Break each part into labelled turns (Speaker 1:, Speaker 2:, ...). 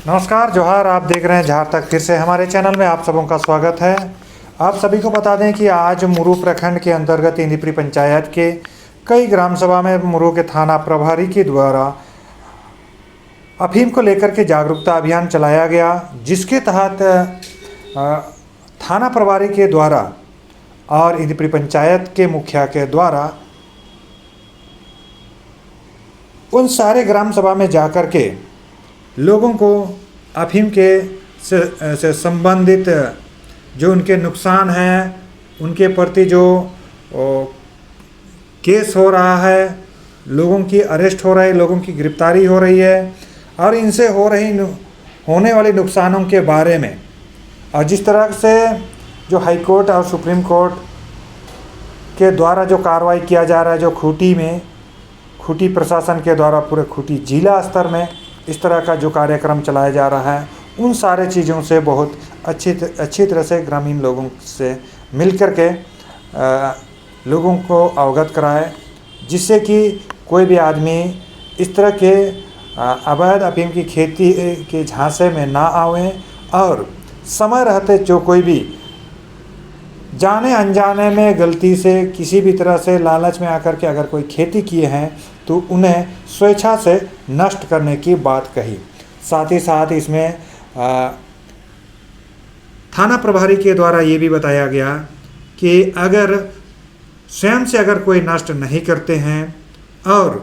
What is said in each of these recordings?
Speaker 1: नमस्कार जोहार। आप देख रहे हैं जहाँ तक। फिर से हमारे चैनल में आप सबों का स्वागत है। आप सभी को बता दें कि आज मुरू प्रखंड के अंतर्गत इंदीपुरी पंचायत के कई ग्राम सभा में मुरू के थाना प्रभारी के द्वारा अफीम को लेकर के जागरूकता अभियान चलाया गया, जिसके तहत थाना प्रभारी के द्वारा और इंदीपुरी पंचायत के मुखिया के द्वारा उन सारे ग्राम सभा में जाकर के लोगों को अफीम के से संबंधित जो उनके नुकसान हैं, उनके प्रति जो केस हो रहा है, लोगों की अरेस्ट हो रही है, लोगों की गिरफ्तारी हो रही है और इनसे होने वाले नुकसानों के बारे में, और जिस तरह से जो हाई कोर्ट और सुप्रीम कोर्ट के द्वारा जो कार्रवाई किया जा रहा है, जो खूंटी प्रशासन के द्वारा पूरे खूंटी जिला स्तर में इस तरह का जो कार्यक्रम चलाया जा रहा है, उन सारे चीज़ों से बहुत अच्छी तरह से ग्रामीण लोगों से मिल कर के लोगों को अवगत कराए, जिससे कि कोई भी आदमी इस तरह के अवैध अफीम की खेती के झांसे में ना आवे और समय रहते जो कोई भी जाने अनजाने में गलती से किसी भी तरह से लालच में आकर के अगर कोई खेती किए हैं तो उन्हें स्वेच्छा से नष्ट करने की बात कही। साथ ही साथ इसमें थाना प्रभारी के द्वारा ये भी बताया गया कि अगर स्वयं से अगर कोई नष्ट नहीं करते हैं और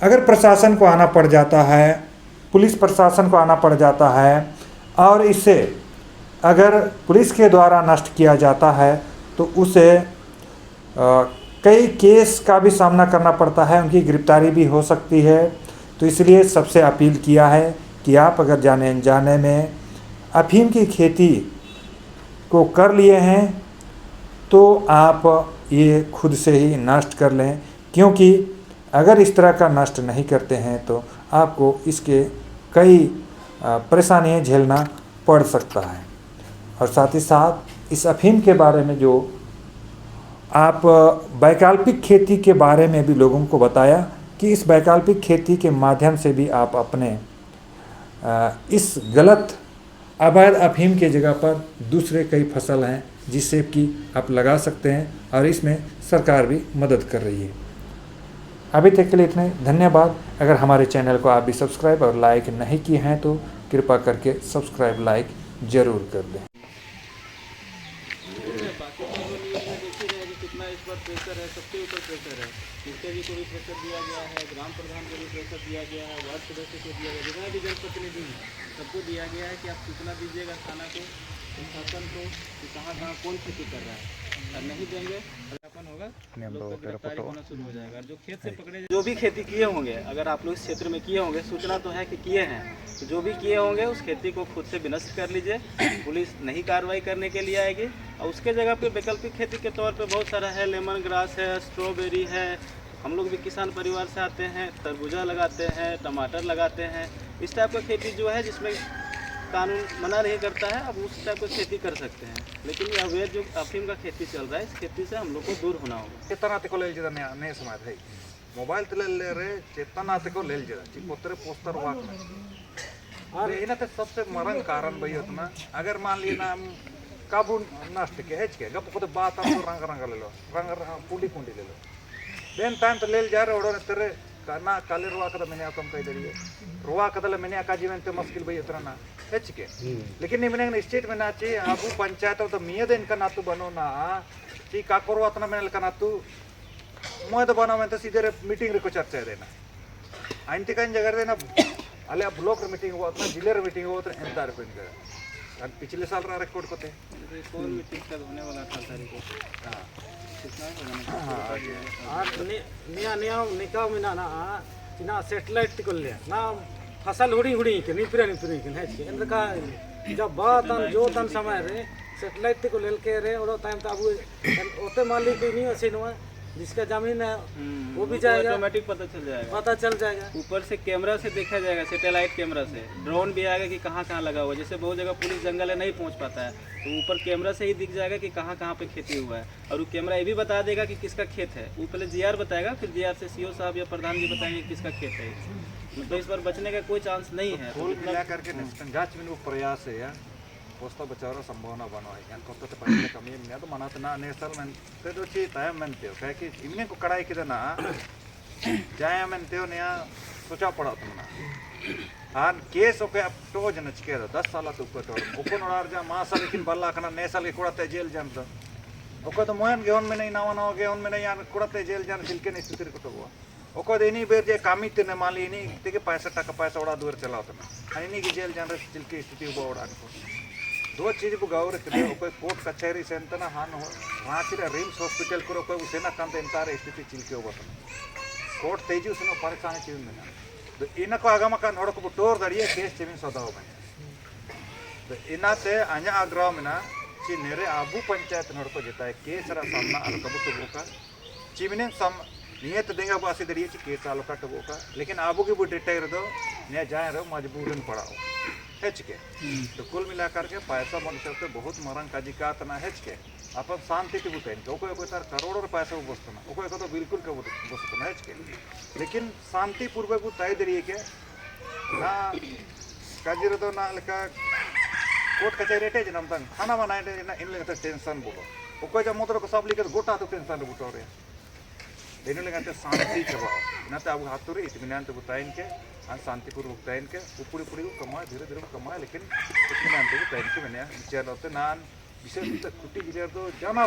Speaker 1: अगर प्रशासन को आना पड़ जाता है, पुलिस प्रशासन को आना पड़ जाता है और इससे अगर पुलिस के द्वारा नष्ट किया जाता है तो उसे कई केस का भी सामना करना पड़ता है, उनकी गिरफ्तारी भी हो सकती है। तो इसलिए सबसे अपील किया है कि आप अगर जाने अनजाने में अफीम की खेती को कर लिए हैं तो आप ये खुद से ही नष्ट कर लें, क्योंकि अगर इस तरह का नष्ट नहीं करते हैं तो आपको इसके कई परेशानियां झेलना पड़ सकता है। और साथ ही साथ इस अफीम के बारे में जो आप वैकल्पिक खेती के बारे में भी लोगों को बताया कि इस वैकल्पिक खेती के माध्यम से भी आप अपने इस गलत अवैध अफीम के जगह पर दूसरे कई फसल हैं जिससे कि आप लगा सकते हैं और इसमें सरकार भी मदद कर रही है। अभी तक के लिए इतने, धन्यवाद। अगर हमारे चैनल को आप भी सब्सक्राइब और लाइक नहीं किए हैं तो कृपा करके सब्सक्राइब लाइक ज़रूर कर दें।
Speaker 2: कितना इस पर प्रेशर है, सबके ऊपर प्रेशर है। मुखिया जी को भी प्रेशर दिया गया है, ग्राम प्रधान को भी प्रेशर दिया गया है, वार्ड सदस्य को दिया गया, जितना भी जनप्रतिनिधि है सबको दिया गया है कि आप सूचना दीजिएगा थाना को, प्रशासन को कि कहाँ कहाँ कौन खेती कर रहा है। और नहीं देंगे अपन होगा लोग गिरफ्तारी होना शुरू हो जाएगा। जो खेत से पकड़े जो भी खेती किए होंगे, अगर आप लोग इस क्षेत्र में किए होंगे, सूचना तो है कि किए हैं, तो जो भी किए होंगे उस खेती को खुद से विनष्ट कर लीजिए। पुलिस नहीं कार्रवाई करने के लिए आएगी और उसके जगह पे वैकल्पिक खेती के तौर पे बहुत सारा है, लेमन ग्रास है, स्ट्रॉबेरी है। हम लोग भी किसान परिवार से आते हैं, तरबूजा लगाते हैं, टमाटर लगाते हैं। इस टाइप का खेती जो है जिसमें कानून मना नहीं करता है, अब उस टाइप की खेती कर सकते हैं। लेकिन ये अवैध जो अफीम का खेती चल रहा है, इस खेती से हम लोग को दूर होना होगा।
Speaker 3: चेतना को लेल जदा ने समाज है मोबाइल तले ले रे चेतना को लेल जदा ची पोतरे पोस्टर वाक और इनाते सबसे मरण कारण भई होतना। अगर मान लिए ना काबू नष्ट के हेच के गप को बात हम रंग रंग ले लो, रंग पुंडी ले लो देन टाइम तो लेल जा रे ओडो तेरे ना काले रुआ कदा मैंने कम कह दे रुआ कदल मैंने का जीवन ते मुश्किल भई उतना ना हेच के। लेकिन मैंने स्टेट में ना ची आबू पंचायत तो मिया देन का ना तू बनो ना ची का करो अतना मैंने का ना तू मोय तो बनो मैं तो सीधे मीटिंग रे को चर्चा देना आंटी का जगह देना अले ब्लॉक मीटिंग हुआ उतना जिले रे मीटिंग हुआ तो एंता रे पिन पिछले साल रा रिकॉर्ड को थे
Speaker 2: कौन मीटिंग कब होने वाला था तारीख को।
Speaker 3: हां
Speaker 4: निका मिना ना चिना सैटेलाइट को ले ना फसल हुड़ी हुड़ी के निपरे के है के इनका जब बात अन जो तन समय रे सैटेलाइट को लेल के रे ओरो टाइम त अब ओते मालिक नहीं असे न जिसका जमीन है वो भी जाएगा,
Speaker 2: ऑटोमेटिक पता चल जाएगा।
Speaker 4: पता चल जाएगा।
Speaker 2: ऊपर से कैमरा से देखा जाएगा, सैटेलाइट कैमरा से। ड्रोन भी आएगा कि कहाँ कहाँ लगा हुआ है। जैसे बहुत जगह पुलिस जंगल है नहीं पहुँच पाता है, तो ऊपर कैमरा से ही दिख जाएगा कि कहाँ कहाँ पे खेती हुआ है। और वो कैमरा ये भी बता देगा कि किसका खेत है। वो पहले जीआर बताएगा, फिर जीआर से सीओ साहब या प्रधान जी बताएंगे किसका खेत है। मतलब इस बार बचने का कोई चांस नहीं है।
Speaker 3: फूल मिला करके निष्कंजाच में वो प्रयास है या पोस्ता बचाव संभावना बनो है यान कोते पहले कमी में तो मना ना नेसल में ते दो ची ताय में ते कह कि इमने को कड़ाई के ना जाय में ते ने सोचा पड़ा तुमना आन केस ओके अब तो जन चिके 10 साल तो ऊपर तो ओपन और जा मासा लेकिन बल्ला कना नेसल के कुड़ते जेल जान तो ओको तो मोहन गेहूं में नहीं नवा नवा गेहूं में नहीं यान कुड़ते जेल जान सिलके नहीं स्थिति को तो हुआ ओको देनी बेर जे कामी ते मान ली नहीं ते के पैसा उड़ा दूर चला होता ना इन्हीं की जेल जान रे सिलके स्थिति हुआ उड़ा को दो चीज को गौर करे कोई कोर्ट कचहरी से अंतना हान हो वहाँ से रिम्स हॉस्पिटल करो कोई उसे ना कंत इंतार स्थिति चिलके होगा कोर्ट तेजी उसने परेशान चीज में तो इनको आगम का नोड़ को टोर दड़िए केस चेमिन सौदा हो गए तो इना से अन्य आग्रह में ना ची नेरे आबू पंचायत नोड़ को जिता है केस रा सामना आलो कबू तो बोका चिमिने सम नियत देंगे बासी दड़िए ची केस आलो का टबो का लेकिन आबू की बुढ़े टायर दो ने जाए रो मजबूरन पड़ाओ हेच के तो कुल मिलाकर के पैसा मनुष्य के बहुत मरंग काजी का तना हेच के अपन शांति के बुतेन को कोई तार करोड़ों पैसा वो बसतना ओ कोई को तो बिल्कुल के बसतना हेच के लेकिन शांति पूर्वक वो तय दरिए के ना काजी रे तो ना लका कोर्ट कचहरी रेटे जनम तंग खाना बनाए ना इन लेके टेंशन बोलो ओ कोई जब मोटर को सब लेके गोटा तो टेंशन बुटो रे देने लगे शांति चबाओ ना तो अब हाथ रे इत्मीनान तो बताइन के शांतिपूर्वक तैन के ऊपरी ऊपरी को कमाए धीरे धीरे कमाए लेकिन इत्मीनान तो तैन के मैंने विचार होते नान विशेष खुटी विचार तो जाना